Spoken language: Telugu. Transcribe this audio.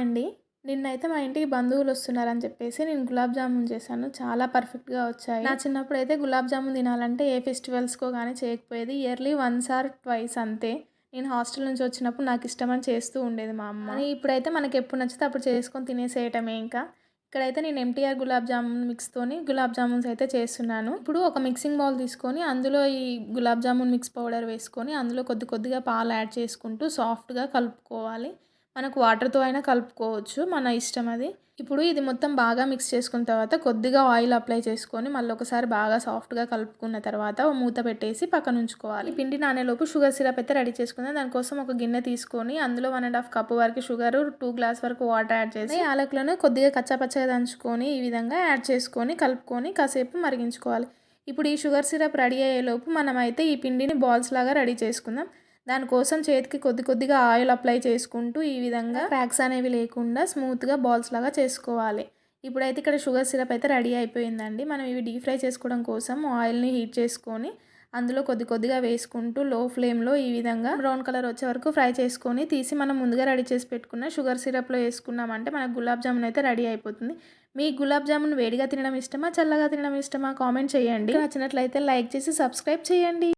అండి. నిన్నైతే మా ఇంటికి బంధువులొస్తున్నారని చెప్పేసి నేను గులాబ్ జామున్ చేశాను. చాలా పర్ఫెక్ట్‌గా వచ్చాయి. నా చిన్నప్పుడైతే గులాబ్ జామున్ తినాలంటే ఏ ఫెస్టివల్స్‌కో గానీ చేయకపోయేది. ఇయర్లీ వన్స్ ఆర్ ట్వైస్ అంతే. నేను హాస్టల్ నుంచి వచ్చినప్పుడు నాకిష్టమని చేస్తూ ఉండేది మా అమ్మ. కానీ ఇప్పుడైతే మనకెప్పుడు నచ్చితే అప్పుడు చేసుకొని తినేసేయటమే ఇంకా. ఇక్కడైతే నేను ఎంటీఆర్ గులాబ్ జామున్ మిక్స్‌తోని గులాబ్ జామున్స్ అయితే చేస్తున్నాను. ఇప్పుడు ఒక మిక్సింగ్ బౌల్ తీసుకొని అందులో ఈ గులాబ్ జామున్ మిక్స్ పౌడర్ వేసుకొని అందులో కొద్ది కొద్దిగా పాలు యాడ్ చేసుకుంటూ సాఫ్ట్‌గా కలుపుకోవాలి. మనకు వాటర్‌తో అయినా కలుపుకోవచ్చు. మన ఇష్టం అది. ఇప్పుడు ఇది మొత్తం బాగా మిక్స్ చేసుకున్న తర్వాత కొద్దిగా ఆయిల్ అప్లై చేసుకొని మళ్ళొకసారి బాగా సాఫ్ట్‌గా కలుపుకున్న తర్వాత ఓ మూత పెట్టేసి పక్కనుంచుకోవాలి. ఈ పిండి నానేలోపు షుగర్ సిరప్ అయితే రెడీ చేసుకుందాం. దానికోసం ఒక గిన్నె తీసుకొని అందులో 1 ½ కప్పు వరకు షుగరు, 2 గ్లాస్ వరకు వాటర్ యాడ్ చేసి యాలకులను కొద్దిగా కచ్చాపచ్చాగా దంచుకొని ఈ విధంగా యాడ్ చేసుకొని కలుపుకొని కాసేపు మరిగించుకోవాలి. ఇప్పుడు ఈ షుగర్ సిరప్ రెడీ అయ్యేలోపు మనమైతే ఈ పిండిని బాల్స్ లాగా రెడీ చేసుకుందాం. దానికోసం చేతికి కొద్ది కొద్దిగా ఆయిల్ అప్లై చేసుకుంటూ ఈ విధంగా క్రాక్స్ అనేవి లేకుండా స్మూత్‌గా బాల్స్ లాగా చేసుకోవాలి. ఇప్పుడైతే ఇక్కడ షుగర్ సిరప్ అయితే రెడీ అయిపోయిందండి. మనం ఇవి డీప్ ఫ్రై చేసుకోవడం కోసం ఆయిల్‌ని హీట్ చేసుకొని అందులో కొద్ది కొద్దిగా వేసుకుంటూ లో ఫ్లేమ్‌లో ఈ విధంగా బ్రౌన్ కలర్ వచ్చే వరకు ఫ్రై చేసుకొని తీసి మనం ముందుగా రెడీ చేసి పెట్టుకున్న షుగర్ సిరప్‌లో వేసుకున్నామంటే మనకు గులాబ్ జామున్ అయితే రెడీ అయిపోతుంది. మీకు గులాబ్ జామున్ వేడిగా తినడం ఇష్టమా? చల్లగా తినడం ఇష్టమా? కామెంట్ చేయండి. నచ్చినట్లయితే లైక్ చేసి సబ్స్క్రైబ్ చేయండి.